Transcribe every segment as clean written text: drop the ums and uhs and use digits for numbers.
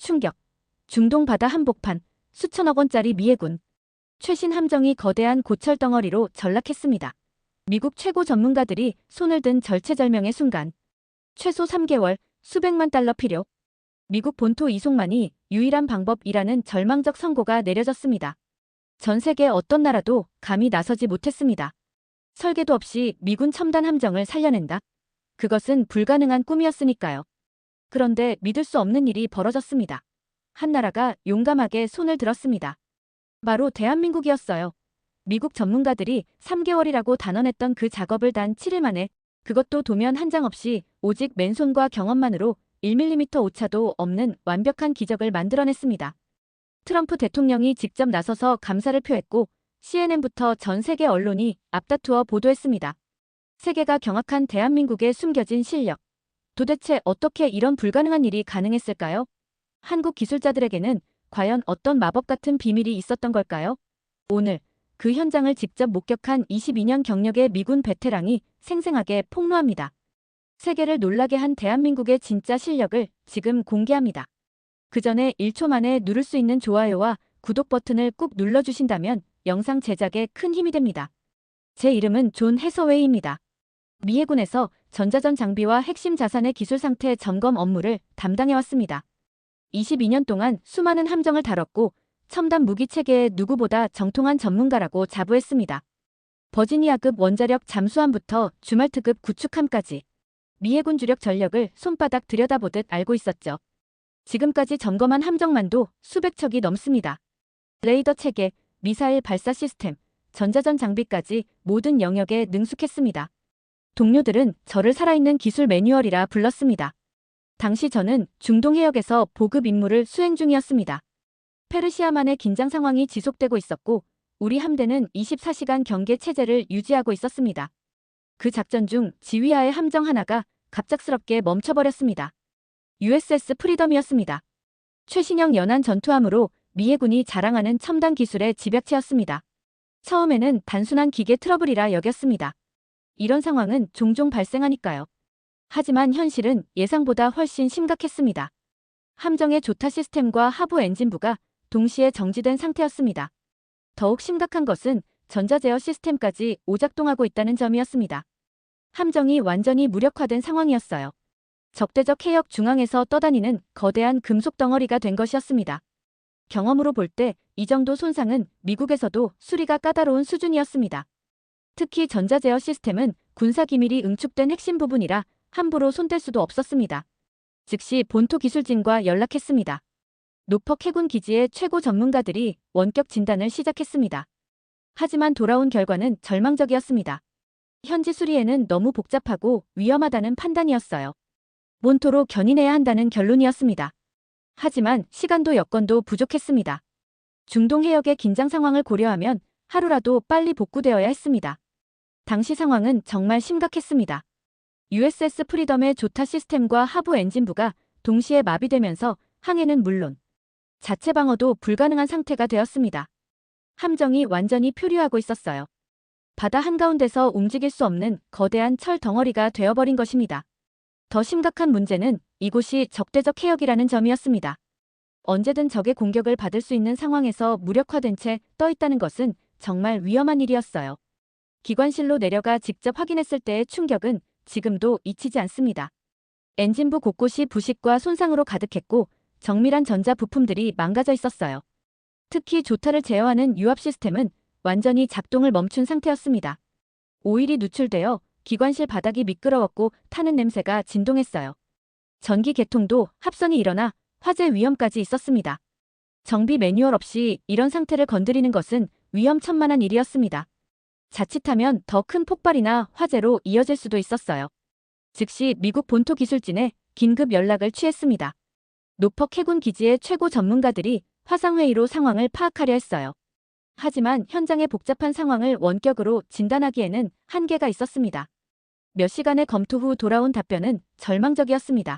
충격. 중동 바다 한복판, 수천억 원짜리 미해군. 최신 함정이 거대한 고철 덩어리로 전락했습니다. 미국 최고 전문가들이 손을 든 절체절명의 순간. 최소 3개월, 수백만 달러 필요. 미국 본토 이송만이 유일한 방법이라는 절망적 선고가 내려졌습니다. 전 세계 어떤 나라도 감히 나서지 못했습니다. 설계도 없이 미군 첨단 함정을 살려낸다. 그것은 불가능한 꿈이었으니까요. 그런데 믿을 수 없는 일이 벌어졌습니다. 한 나라가 용감하게 손을 들었습니다. 바로 대한민국이었어요. 미국 전문가들이 3개월이라고 단언했던 그 작업을 단 7일 만에, 그것도 도면 한 장 없이 오직 맨손과 경험만으로 1mm 오차도 없는 완벽한 기적을 만들어냈습니다. 트럼프 대통령이 직접 나서서 감사를 표했고 CNN부터 전 세계 언론이 앞다투어 보도했습니다. 세계가 경악한 대한민국의 숨겨진 실력. 도대체 어떻게 이런 불가능한 일이 가능했을까요? 한국 기술자들에게는 과연 어떤 마법 같은 비밀이 있었던 걸까요? 오늘 그 현장을 직접 목격한 22년 경력의 미군 베테랑이 생생하게 폭로합니다. 세계를 놀라게 한 대한민국의 진짜 실력을 지금 공개합니다. 그 전에 1초 만에 누를 수 있는 좋아요와 구독 버튼을 꾹 눌러주신다면 영상 제작에 큰 힘이 됩니다. 제 이름은 존 해서웨이입니다. 미해군에서 전자전 장비와 핵심 자산의 기술 상태 점검 업무를 담당해왔습니다. 22년 동안 수많은 함정을 다뤘고 첨단 무기 체계의 누구보다 정통한 전문가라고 자부했습니다. 버지니아급 원자력 잠수함부터 주말트급 구축함까지 미해군 주력 전력을 손바닥 들여다보듯 알고 있었죠. 지금까지 점검한 함정만도 수백 척이 넘습니다. 레이더 체계, 미사일 발사 시스템, 전자전 장비까지 모든 영역에 능숙했습니다. 동료들은 저를 살아있는 기술 매뉴얼이라 불렀습니다. 당시 저는 중동 해역에서 보급 임무를 수행 중이었습니다. 페르시아만의 긴장 상황이 지속되고 있었고 우리 함대는 24시간 경계 체제를 유지하고 있었습니다. 그 작전 중 지휘하의 함정 하나가 갑작스럽게 멈춰버렸습니다. USS 프리덤이었습니다. 최신형 연안 전투함으로 미해군이 자랑하는 첨단 기술의 집약체였습니다. 처음에는 단순한 기계 트러블이라 여겼습니다. 이런 상황은 종종 발생하니까요. 하지만 현실은 예상보다 훨씬 심각했습니다. 함정의 조타 시스템과 하부 엔진부가 동시에 정지된 상태였습니다. 더욱 심각한 것은 전자제어 시스템까지 오작동하고 있다는 점이었습니다. 함정이 완전히 무력화된 상황이었어요. 적대적 해역 중앙에서 떠다니는 거대한 금속 덩어리가 된 것이었습니다. 경험으로 볼 때 이 정도 손상은 미국에서도 수리가 까다로운 수준이었습니다. 특히 전자제어 시스템은 군사기밀이 응축된 핵심 부분이라 함부로 손댈 수도 없었습니다. 즉시 본토 기술진과 연락했습니다. 노퍽 해군 기지의 최고 전문가들이 원격 진단을 시작했습니다. 하지만 돌아온 결과는 절망적이었습니다. 현지 수리에는 너무 복잡하고 위험하다는 판단이었어요. 본토로 견인해야 한다는 결론이었습니다. 하지만 시간도 여건도 부족했습니다. 중동 해역의 긴장 상황을 고려하면 하루라도 빨리 복구되어야 했습니다. 당시 상황은 정말 심각했습니다. USS 프리덤의 조타 시스템과 하부 엔진부가 동시에 마비되면서 항해는 물론 자체 방어도 불가능한 상태가 되었습니다. 함정이 완전히 표류하고 있었어요. 바다 한가운데서 움직일 수 없는 거대한 철 덩어리가 되어버린 것입니다. 더 심각한 문제는 이곳이 적대적 해역이라는 점이었습니다. 언제든 적의 공격을 받을 수 있는 상황에서 무력화된 채 떠있다는 것은 정말 위험한 일이었어요. 기관실로 내려가 직접 확인했을 때의 충격은 지금도 잊히지 않습니다. 엔진부 곳곳이 부식과 손상으로 가득했고 정밀한 전자 부품들이 망가져 있었어요. 특히 조타를 제어하는 유압 시스템은 완전히 작동을 멈춘 상태였습니다. 오일이 누출되어 기관실 바닥이 미끄러웠고 타는 냄새가 진동했어요. 전기 개통도 합선이 일어나 화재 위험까지 있었습니다. 정비 매뉴얼 없이 이런 상태를 건드리는 것은 위험천만한 일이었습니다. 자칫하면 더 큰 폭발이나 화재로 이어질 수도 있었어요. 즉시 미국 본토 기술진에 긴급 연락을 취했습니다. 노퍽 해군 기지의 최고 전문가들이 화상회의로 상황을 파악하려 했어요. 하지만 현장의 복잡한 상황을 원격으로 진단하기에는 한계가 있었습니다. 몇 시간의 검토 후 돌아온 답변은 절망적이었습니다.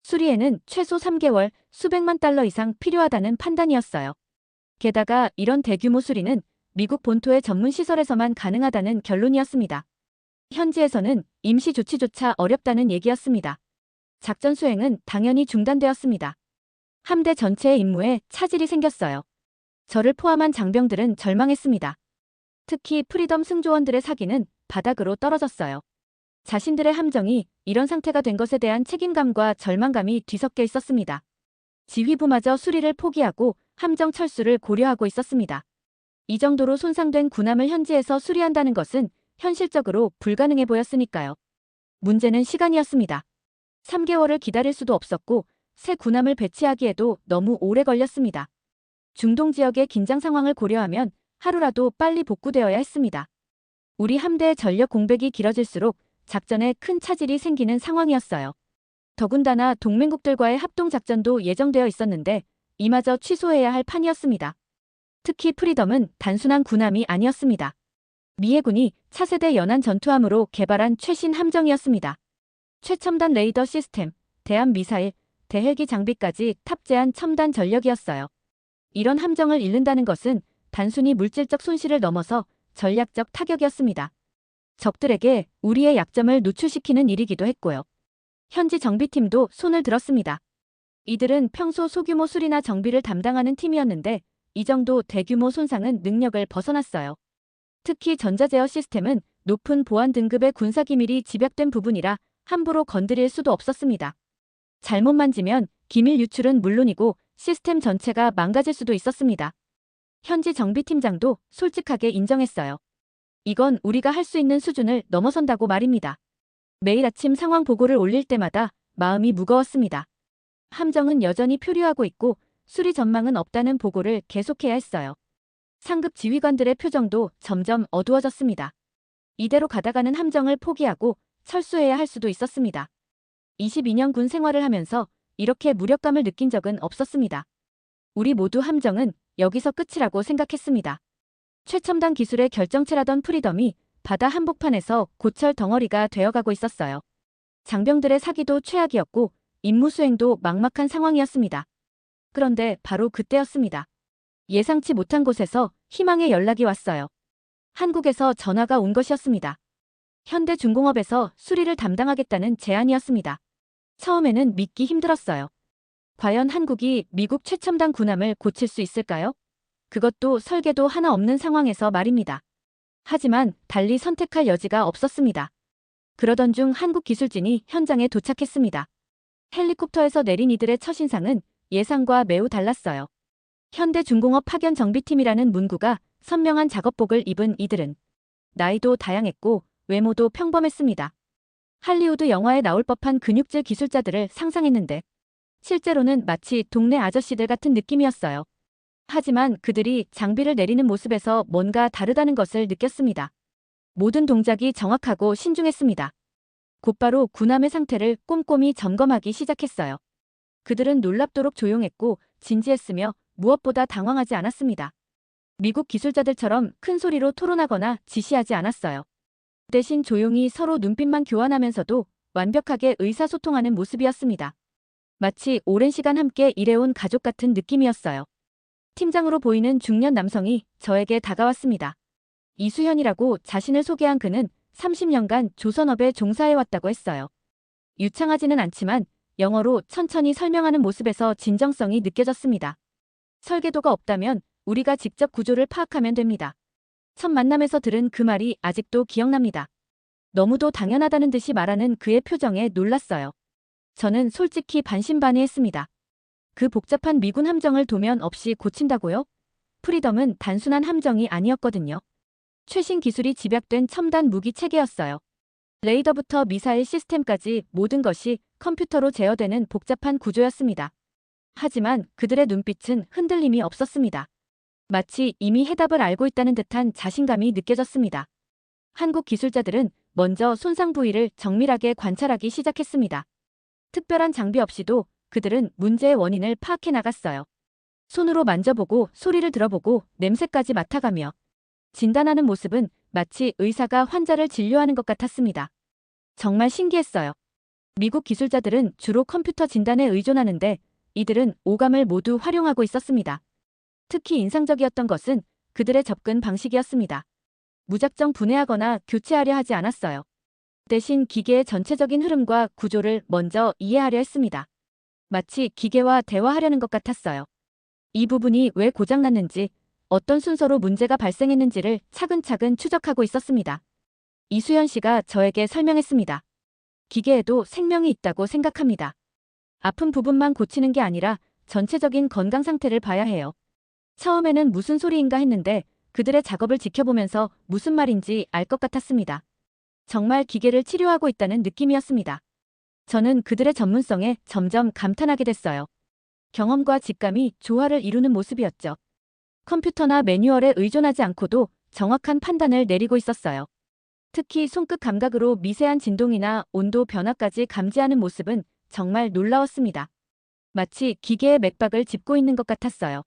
수리에는 최소 3개월, 수백만 달러 이상 필요하다는 판단이었어요. 게다가 이런 대규모 수리는 미국 본토의 전문 시설에서만 가능하다는 결론이었습니다. 현지에서는 임시 조치조차 어렵다는 얘기였습니다. 작전 수행은 당연히 중단되었습니다. 함대 전체의 임무에 차질이 생겼어요. 저를 포함한 장병들은 절망했습니다. 특히 프리덤 승조원들의 사기는 바닥으로 떨어졌어요. 자신들의 함정이 이런 상태가 된 것에 대한 책임감과 절망감이 뒤섞여 있었습니다. 지휘부마저 수리를 포기하고 함정 철수를 고려하고 있었습니다. 이 정도로 손상된 군함을 현지에서 수리한다는 것은 현실적으로 불가능해 보였으니까요. 문제는 시간이었습니다. 3개월을 기다릴 수도 없었고 새 군함을 배치하기에도 너무 오래 걸렸습니다. 중동 지역의 긴장 상황을 고려하면 하루라도 빨리 복구되어야 했습니다. 우리 함대의 전력 공백이 길어질수록 작전에 큰 차질이 생기는 상황이었어요. 더군다나 동맹국들과의 합동작전도 예정되어 있었는데 이마저 취소해야 할 판이었습니다. 특히 프리덤은 단순한 군함이 아니었습니다. 미 해군이 차세대 연안 전투함으로 개발한 최신 함정이었습니다. 최첨단 레이더 시스템, 대함 미사일, 대헬기 장비까지 탑재한 첨단 전력이었어요. 이런 함정을 잃는다는 것은 단순히 물질적 손실을 넘어서 전략적 타격이었습니다. 적들에게 우리의 약점을 노출시키는 일이기도 했고요. 현지 정비팀도 손을 들었습니다. 이들은 평소 소규모 수리나 정비를 담당하는 팀이었는데 이 정도 대규모 손상은 능력을 벗어났어요. 특히 전자제어 시스템은 높은 보안 등급의 군사기밀이 집약된 부분이라 함부로 건드릴 수도 없었습니다. 잘못 만지면 기밀 유출은 물론이고 시스템 전체가 망가질 수도 있었습니다. 현지 정비팀장도 솔직하게 인정했어요. 이건 우리가 할 수 있는 수준을 넘어선다고 말입니다. 매일 아침 상황 보고를 올릴 때마다 마음이 무거웠습니다. 함정은 여전히 표류하고 있고 수리 전망은 없다는 보고를 계속해야 했어요. 상급 지휘관들의 표정도 점점 어두워졌습니다. 이대로 가다가는 함정을 포기하고 철수해야 할 수도 있었습니다. 22년 군 생활을 하면서 이렇게 무력감을 느낀 적은 없었습니다. 우리 모두 함정은 여기서 끝이라고 생각했습니다. 최첨단 기술의 결정체라던 프리덤이 바다 한복판에서 고철 덩어리가 되어가고 있었어요. 장병들의 사기도 최악이었고 임무 수행도 막막한 상황이었습니다. 그런데 바로 그때였습니다. 예상치 못한 곳에서 희망의 연락이 왔어요. 한국에서 전화가 온 것이었습니다. 현대중공업에서 수리를 담당하겠다는 제안이었습니다. 처음에는 믿기 힘들었어요. 과연 한국이 미국 최첨단 군함을 고칠 수 있을까요? 그것도 설계도 하나 없는 상황에서 말입니다. 하지만 달리 선택할 여지가 없었습니다. 그러던 중 한국 기술진이 현장에 도착했습니다. 헬리콥터에서 내린 이들의 첫인상은 예상과 매우 달랐어요. 현대중공업 파견 정비팀이라는 문구가 선명한 작업복을 입은 이들은 나이도 다양했고 외모도 평범했습니다. 할리우드 영화에 나올 법한 근육질 기술자들을 상상했는데 실제로는 마치 동네 아저씨들 같은 느낌이었어요. 하지만 그들이 장비를 내리는 모습에서 뭔가 다르다는 것을 느꼈습니다. 모든 동작이 정확하고 신중했습니다. 곧바로 군함의 상태를 꼼꼼히 점검하기 시작했어요. 그들은 놀랍도록 조용했고 진지했으며 무엇보다 당황하지 않았습니다. 미국 기술자들처럼 큰 소리로 토론하거나 지시하지 않았어요. 대신 조용히 서로 눈빛만 교환하면서도 완벽하게 의사소통하는 모습이었습니다. 마치 오랜 시간 함께 일해온 가족 같은 느낌이었어요. 팀장으로 보이는 중년 남성이 저에게 다가왔습니다. 이수현이라고 자신을 소개한 그는 30년간 조선업에 종사해왔다고 했어요. 유창하지는 않지만 영어로 천천히 설명하는 모습에서 진정성이 느껴졌습니다. 설계도가 없다면 우리가 직접 구조를 파악하면 됩니다. 첫 만남에서 들은 그 말이 아직도 기억납니다. 너무도 당연하다는 듯이 말하는 그의 표정에 놀랐어요. 저는 솔직히 반신반의했습니다. 그 복잡한 미군 함정을 도면 없이 고친다고요? 프리덤은 단순한 함정이 아니었거든요. 최신 기술이 집약된 첨단 무기 체계였어요. 레이더부터 미사일 시스템까지 모든 것이 컴퓨터로 제어되는 복잡한 구조였습니다. 하지만 그들의 눈빛은 흔들림이 없었습니다. 마치 이미 해답을 알고 있다는 듯한 자신감이 느껴졌습니다. 한국 기술자들은 먼저 손상 부위를 정밀하게 관찰하기 시작했습니다. 특별한 장비 없이도 그들은 문제의 원인을 파악해 나갔어요. 손으로 만져보고 소리를 들어보고 냄새까지 맡아가며 진단하는 모습은 마치 의사가 환자를 진료하는 것 같았습니다. 정말 신기했어요. 미국 기술자들은 주로 컴퓨터 진단에 의존하는데 이들은 오감을 모두 활용하고 있었습니다. 특히 인상적이었던 것은 그들의 접근 방식이었습니다. 무작정 분해하거나 교체하려 하지 않았어요. 대신 기계의 전체적인 흐름과 구조를 먼저 이해하려 했습니다. 마치 기계와 대화하려는 것 같았어요. 이 부분이 왜 고장났는지, 어떤 순서로 문제가 발생했는지를 차근차근 추적하고 있었습니다. 이수연 씨가 저에게 설명했습니다. 기계에도 생명이 있다고 생각합니다. 아픈 부분만 고치는 게 아니라 전체적인 건강 상태를 봐야 해요. 처음에는 무슨 소리인가 했는데 그들의 작업을 지켜보면서 무슨 말인지 알 것 같았습니다. 정말 기계를 치료하고 있다는 느낌이었습니다. 저는 그들의 전문성에 점점 감탄하게 됐어요. 경험과 직감이 조화를 이루는 모습이었죠. 컴퓨터나 매뉴얼에 의존하지 않고도 정확한 판단을 내리고 있었어요. 특히 손끝 감각으로 미세한 진동이나 온도 변화까지 감지하는 모습은 정말 놀라웠습니다. 마치 기계의 맥박을 짚고 있는 것 같았어요.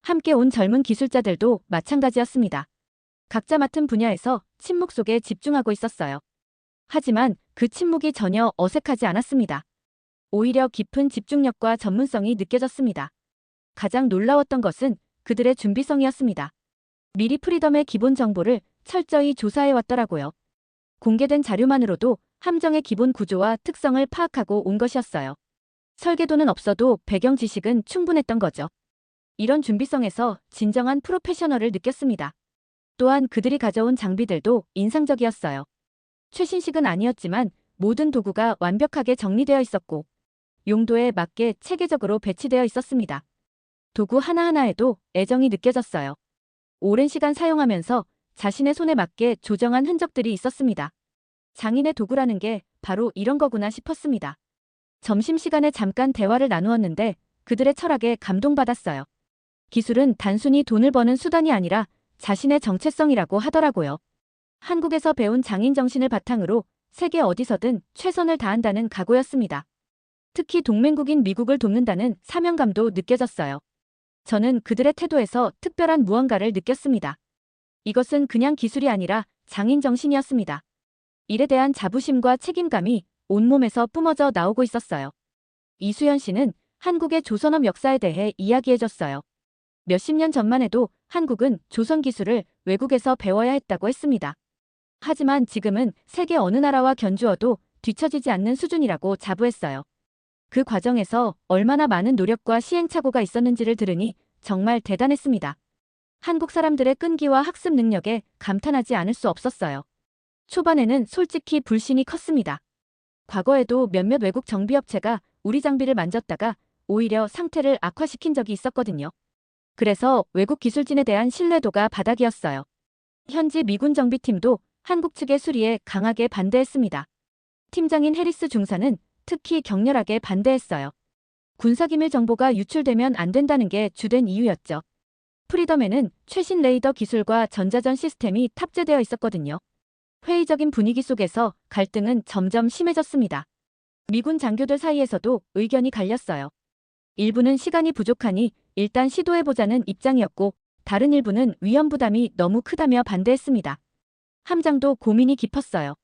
함께 온 젊은 기술자들도 마찬가지였습니다. 각자 맡은 분야에서 침묵 속에 집중하고 있었어요. 하지만 그 침묵이 전혀 어색하지 않았습니다. 오히려 깊은 집중력과 전문성이 느껴졌습니다. 가장 놀라웠던 것은 그들의 준비성이었습니다. 미리 프리덤의 기본 정보를 철저히 조사해 왔더라고요. 공개된 자료만으로도 함정의 기본 구조와 특성을 파악하고 온 것이었어요. 설계도는 없어도 배경 지식은 충분했던 거죠. 이런 준비성에서 진정한 프로페셔널을 느꼈습니다. 또한 그들이 가져온 장비들도 인상적이었어요. 최신식은 아니었지만 모든 도구가 완벽하게 정리되어 있었고 용도에 맞게 체계적으로 배치되어 있었습니다. 도구 하나하나에도 애정이 느껴졌어요. 오랜 시간 사용하면서 자신의 손에 맞게 조정한 흔적들이 있었습니다. 장인의 도구라는 게 바로 이런 거구나 싶었습니다. 점심시간에 잠깐 대화를 나누었는데 그들의 철학에 감동받았어요. 기술은 단순히 돈을 버는 수단이 아니라 자신의 정체성이라고 하더라고요. 한국에서 배운 장인 정신을 바탕으로 세계 어디서든 최선을 다한다는 각오였습니다. 특히 동맹국인 미국을 돕는다는 사명감도 느껴졌어요. 저는 그들의 태도에서 특별한 무언가를 느꼈습니다. 이것은 그냥 기술이 아니라 장인 정신이었습니다. 일에 대한 자부심과 책임감이 온몸에서 뿜어져 나오고 있었어요. 이수연 씨는 한국의 조선업 역사에 대해 이야기해줬어요. 몇십 년 전만 해도 한국은 조선 기술을 외국에서 배워야 했다고 했습니다. 하지만 지금은 세계 어느 나라와 견주어도 뒤처지지 않는 수준이라고 자부했어요. 그 과정에서 얼마나 많은 노력과 시행착오가 있었는지를 들으니 정말 대단했습니다. 한국 사람들의 끈기와 학습 능력에 감탄하지 않을 수 없었어요. 초반에는 솔직히 불신이 컸습니다. 과거에도 몇몇 외국 정비업체가 우리 장비를 만졌다가 오히려 상태를 악화시킨 적이 있었거든요. 그래서 외국 기술진에 대한 신뢰도가 바닥이었어요. 현지 미군 정비팀도 한국 측의 수리에 강하게 반대했습니다. 팀장인 해리스 중사는 특히 격렬하게 반대했어요. 군사기밀 정보가 유출되면 안 된다는 게 주된 이유였죠. 프리덤에는 최신 레이더 기술과 전자전 시스템이 탑재되어 있었거든요. 회의적인 분위기 속에서 갈등은 점점 심해졌습니다. 미군 장교들 사이에서도 의견이 갈렸어요. 일부는 시간이 부족하니 일단 시도해보자는 입장이었고 다른 일부는 위험 부담이 너무 크다며 반대했습니다. 함장도 고민이 깊었어요.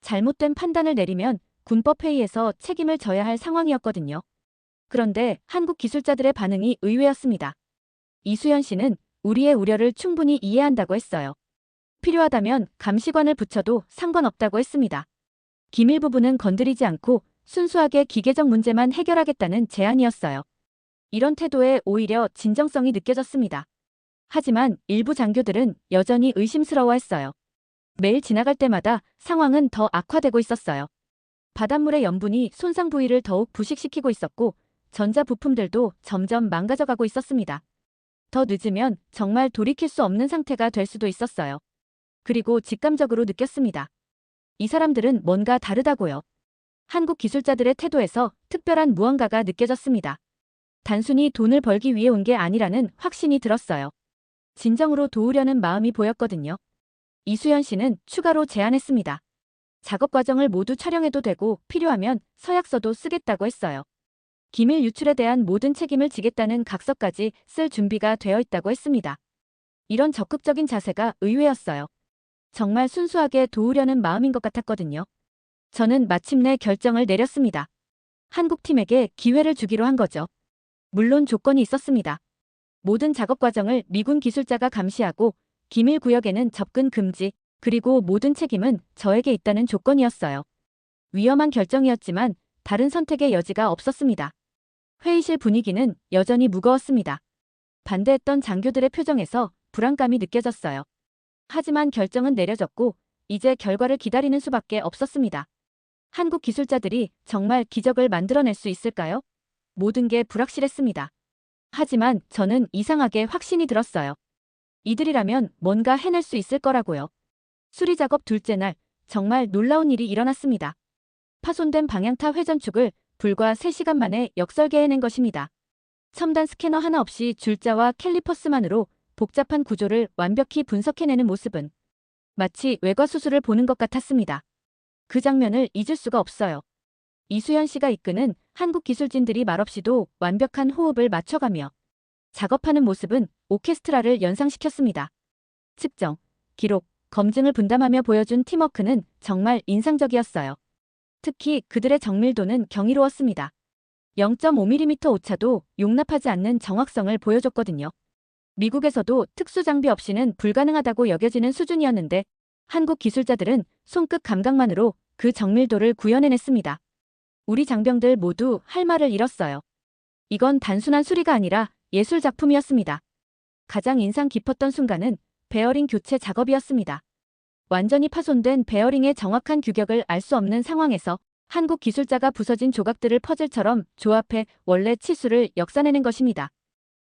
잘못된 판단을 내리면 군법회의에서 책임을 져야 할 상황이었거든요. 그런데 한국 기술자들의 반응이 의외였습니다. 이수연 씨는 우리의 우려를 충분히 이해한다고 했어요. 필요하다면 감시관을 붙여도 상관없다고 했습니다. 기밀 부분은 건드리지 않고 순수하게 기계적 문제만 해결하겠다는 제안이었어요. 이런 태도에 오히려 진정성이 느껴졌습니다. 하지만 일부 장교들은 여전히 의심스러워했어요. 매일 지나갈 때마다 상황은 더 악화되고 있었어요. 바닷물의 염분이 손상 부위를 더욱 부식시키고 있었고 전자 부품들도 점점 망가져가고 있었습니다. 더 늦으면 정말 돌이킬 수 없는 상태가 될 수도 있었어요. 그리고 직감적으로 느꼈습니다. 이 사람들은 뭔가 다르다고요. 한국 기술자들의 태도에서 특별한 무언가가 느껴졌습니다. 단순히 돈을 벌기 위해 온 게 아니라는 확신이 들었어요. 진정으로 도우려는 마음이 보였거든요. 이수연 씨는 추가로 제안했습니다. 작업 과정을 모두 촬영해도 되고 필요하면 서약서도 쓰겠다고 했어요. 기밀 유출에 대한 모든 책임을 지겠다는 각서까지 쓸 준비가 되어 있다고 했습니다. 이런 적극적인 자세가 의외였어요. 정말 순수하게 도우려는 마음인 것 같았거든요. 저는 마침내 결정을 내렸습니다. 한국 팀에게 기회를 주기로 한 거죠. 물론 조건이 있었습니다. 모든 작업 과정을 미군 기술자가 감시하고 기밀 구역에는 접근 금지, 그리고 모든 책임은 저에게 있다는 조건이었어요. 위험한 결정이었지만 다른 선택의 여지가 없었습니다. 회의실 분위기는 여전히 무거웠습니다. 반대했던 장교들의 표정에서 불안감이 느껴졌어요. 하지만 결정은 내려졌고 이제 결과를 기다리는 수밖에 없었습니다. 한국 기술자들이 정말 기적을 만들어낼 수 있을까요? 모든 게 불확실했습니다. 하지만 저는 이상하게 확신이 들었어요. 이들이라면 뭔가 해낼 수 있을 거라고요. 수리 작업 둘째 날, 정말 놀라운 일이 일어났습니다. 파손된 방향타 회전축을 불과 3시간 만에 역설계해낸 것입니다. 첨단 스캐너 하나 없이 줄자와 캘리퍼스만으로 복잡한 구조를 완벽히 분석해내는 모습은 마치 외과 수술을 보는 것 같았습니다. 그 장면을 잊을 수가 없어요. 이수연 씨가 이끄는 한국 기술진들이 말없이도 완벽한 호흡을 맞춰가며 작업하는 모습은 오케스트라를 연상시켰습니다. 측정, 기록, 검증을 분담하며 보여준 팀워크는 정말 인상적이었어요. 특히 그들의 정밀도는 경이로웠습니다. 0.5mm 오차도 용납하지 않는 정확성을 보여줬거든요. 미국에서도 특수 장비 없이는 불가능하다고 여겨지는 수준이었는데 한국 기술자들은 손끝 감각만으로 그 정밀도를 구현해냈습니다. 우리 장병들 모두 할 말을 잃었어요. 이건 단순한 수리가 아니라 예술 작품이었습니다. 가장 인상 깊었던 순간은 베어링 교체 작업이었습니다. 완전히 파손된 베어링의 정확한 규격을 알 수 없는 상황에서 한국 기술자가 부서진 조각들을 퍼즐처럼 조합해 원래 치수를 역산해낸 것입니다.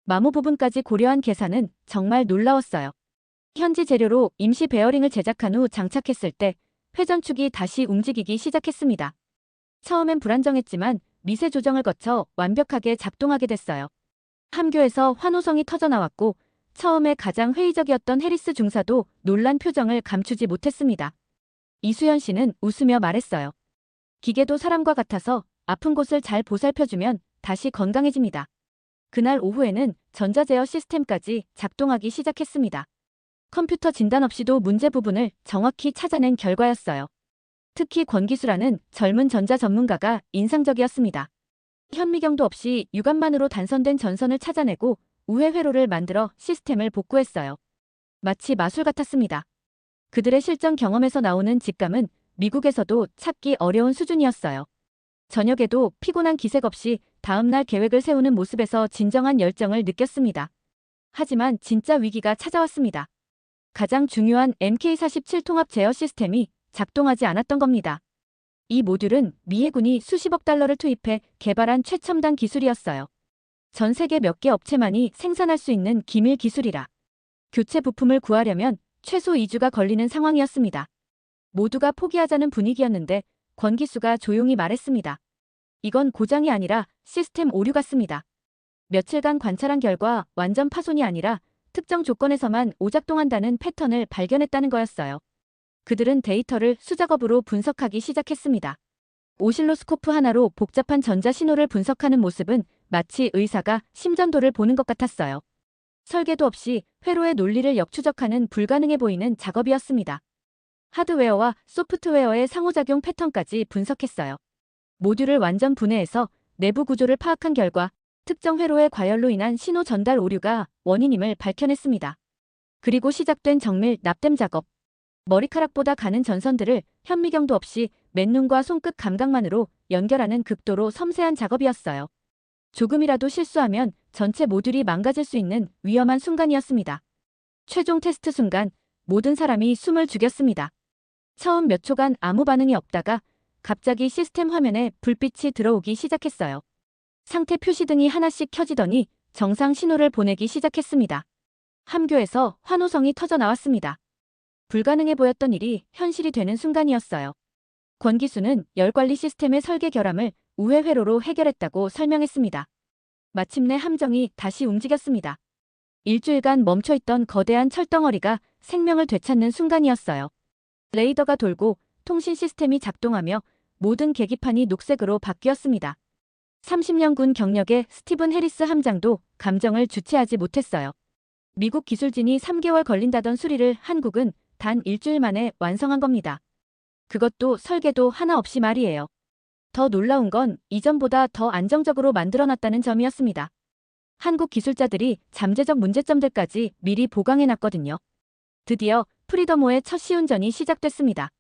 마모 부분까지 고려한 계산은 정말 놀라웠어요. 현지 재료로 임시 베어링을 제작한 후 장착했을 때 회전축이 다시 움직이기 시작했습니다. 처음엔 불안정했지만 미세 조정을 거쳐 완벽하게 작동하게 됐어요. 함교에서 환호성이 터져나왔고 처음에 가장 회의적이었던 해리스 중사도 놀란 표정을 감추지 못했습니다. 이수연 씨는 웃으며 말했어요. 기계도 사람과 같아서 아픈 곳을 잘 보살펴주면 다시 건강해집니다. 그날 오후에는 전자제어 시스템까지 작동하기 시작했습니다. 컴퓨터 진단 없이도 문제 부분을 정확히 찾아낸 결과였어요. 특히 권기수라는 젊은 전자 전문가가 인상적이었습니다. 현미경도 없이 육안만으로 단선된 전선을 찾아내고 우회 회로를 만들어 시스템을 복구했어요. 마치 마술 같았습니다. 그들의 실전 경험에서 나오는 직감은 미국에서도 찾기 어려운 수준이었어요. 저녁에도 피곤한 기색 없이 다음날 계획을 세우는 모습에서 진정한 열정을 느꼈습니다. 하지만 진짜 위기가 찾아왔습니다. 가장 중요한 MK47 통합 제어 시스템이 작동하지 않았던 겁니다. 이 모듈은 미 해군이 수십억 달러를 투입해 개발한 최첨단 기술이었어요. 전 세계 몇 개 업체만이 생산할 수 있는 기밀 기술이라 교체 부품을 구하려면 최소 2주가 걸리는 상황이었습니다. 모두가 포기하자는 분위기였는데 권기수가 조용히 말했습니다. 이건 고장이 아니라 시스템 오류 같습니다. 며칠간 관찰한 결과 완전 파손이 아니라 특정 조건에서만 오작동한다는 패턴을 발견했다는 거였어요. 그들은 데이터를 수작업으로 분석하기 시작했습니다. 오실로스코프 하나로 복잡한 전자 신호를 분석하는 모습은 마치 의사가 심전도를 보는 것 같았어요. 설계도 없이 회로의 논리를 역추적하는 불가능해 보이는 작업이었습니다. 하드웨어와 소프트웨어의 상호작용 패턴까지 분석했어요. 모듈을 완전 분해해서 내부 구조를 파악한 결과 특정 회로의 과열로 인한 신호 전달 오류가 원인임을 밝혀냈습니다. 그리고 시작된 정밀 납땜 작업. 머리카락보다 가는 전선들을 현미경도 없이 맨눈과 손끝 감각만으로 연결하는 극도로 섬세한 작업이었어요. 조금이라도 실수하면 전체 모듈이 망가질 수 있는 위험한 순간이었습니다. 최종 테스트 순간 모든 사람이 숨을 죽였습니다. 처음 몇 초간 아무 반응이 없다가 갑자기 시스템 화면에 불빛이 들어오기 시작했어요. 상태 표시등이 하나씩 켜지더니 정상 신호를 보내기 시작했습니다. 함교에서 환호성이 터져 나왔습니다. 불가능해 보였던 일이 현실이 되는 순간이었어요. 권기수는 열관리 시스템의 설계 결함을 우회 회로로 해결했다고 설명했습니다. 마침내 함정이 다시 움직였습니다. 일주일간 멈춰있던 거대한 철덩어리가 생명을 되찾는 순간이었어요. 레이더가 돌고 통신 시스템이 작동하며 모든 계기판이 녹색으로 바뀌었습니다. 30년 군 경력의 스티븐 해리스 함장도 감정을 주체하지 못했어요. 미국 기술진이 3개월 걸린다던 수리를 한국은 단 일주일 만에 완성한 겁니다. 그것도 설계도 하나 없이 말이에요. 더 놀라운 건 이전보다 더 안정적으로 만들어놨다는 점이었습니다. 한국 기술자들이 잠재적 문제점들까지 미리 보강해놨거든요. 드디어 프리덤호의 첫 시운전이 시작됐습니다.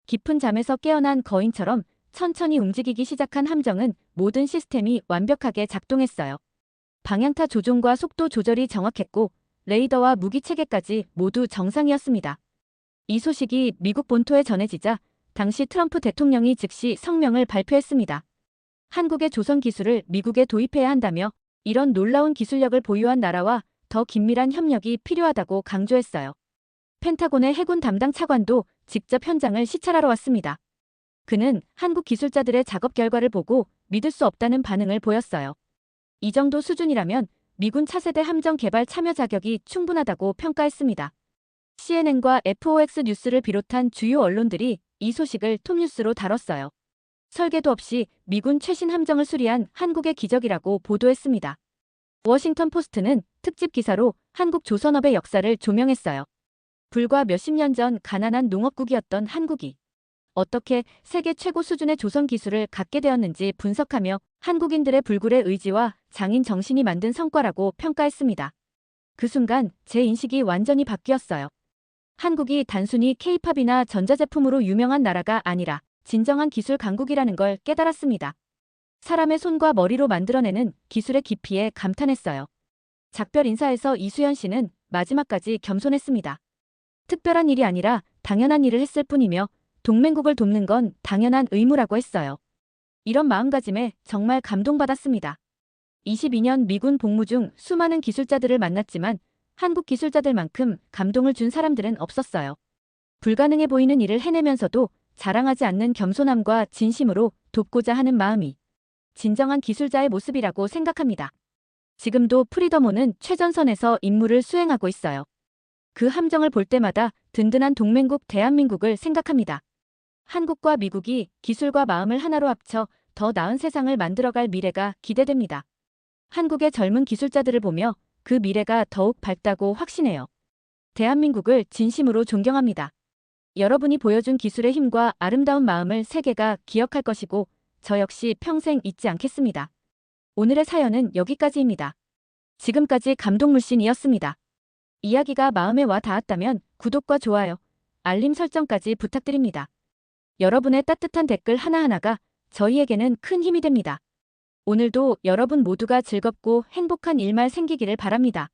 깊은 잠에서 깨어난 거인처럼 천천히 움직이기 시작한 함정은 모든 시스템이 완벽하게 작동했어요. 방향타 조종과 속도 조절이 정확했고 레이더와 무기 체계까지 모두 정상이었습니다. 이 소식이 미국 본토에 전해지자 당시 트럼프 대통령이 즉시 성명을 발표했습니다. 한국의 조선 기술을 미국에 도입해야 한다며 이런 놀라운 기술력을 보유한 나라와 더 긴밀한 협력이 필요하다고 강조했어요. 펜타곤의 해군 담당 차관도 직접 현장을 시찰하러 왔습니다. 그는 한국 기술자들의 작업 결과를 보고 믿을 수 없다는 반응을 보였어요. 이 정도 수준이라면 미군 차세대 함정 개발 참여 자격이 충분하다고 평가했습니다. CNN과 FOX 뉴스를 비롯한 주요 언론들이 이 소식을 톱뉴스로 다뤘어요. 설계도 없이 미군 최신 함정을 수리한 한국의 기적이라고 보도했습니다. 워싱턴 포스트는 특집 기사로 한국 조선업의 역사를 조명했어요. 불과 몇십 년 전 가난한 농업국이었던 한국이 어떻게 세계 최고 수준의 조선 기술을 갖게 되었는지 분석하며 한국인들의 불굴의 의지와 장인 정신이 만든 성과라고 평가했습니다. 그 순간 제 인식이 완전히 바뀌었어요. 한국이 단순히 K-팝이나 전자제품으로 유명한 나라가 아니라 진정한 기술 강국이라는 걸 깨달았습니다. 사람의 손과 머리로 만들어내는 기술의 깊이에 감탄했어요. 작별 인사에서 이수연 씨는 마지막까지 겸손했습니다. 특별한 일이 아니라 당연한 일을 했을 뿐이며 동맹국을 돕는 건 당연한 의무라고 했어요. 이런 마음가짐에 정말 감동받았습니다. 22년 미군 복무 중 수많은 기술자들을 만났지만 한국 기술자들만큼 감동을 준 사람들은 없었어요. 불가능해 보이는 일을 해내면서도 자랑하지 않는 겸손함과 진심으로 돕고자 하는 마음이 진정한 기술자의 모습이라고 생각합니다. 지금도 프리더모는 최전선에서 임무를 수행하고 있어요. 그 함정을 볼 때마다 든든한 동맹국 대한민국을 생각합니다. 한국과 미국이 기술과 마음을 하나로 합쳐 더 나은 세상을 만들어갈 미래가 기대됩니다. 한국의 젊은 기술자들을 보며 그 미래가 더욱 밝다고 확신해요. 대한민국을 진심으로 존경합니다. 여러분이 보여준 기술의 힘과 아름다운 마음을 세계가 기억할 것이고 저 역시 평생 잊지 않겠습니다. 오늘의 사연은 여기까지입니다. 지금까지 감동물씬이었습니다. 이야기가 마음에 와 닿았다면 구독과 좋아요, 알림 설정까지 부탁드립니다. 여러분의 따뜻한 댓글 하나하나가 저희에게는 큰 힘이 됩니다. 오늘도 여러분 모두가 즐겁고 행복한 일만 생기기를 바랍니다.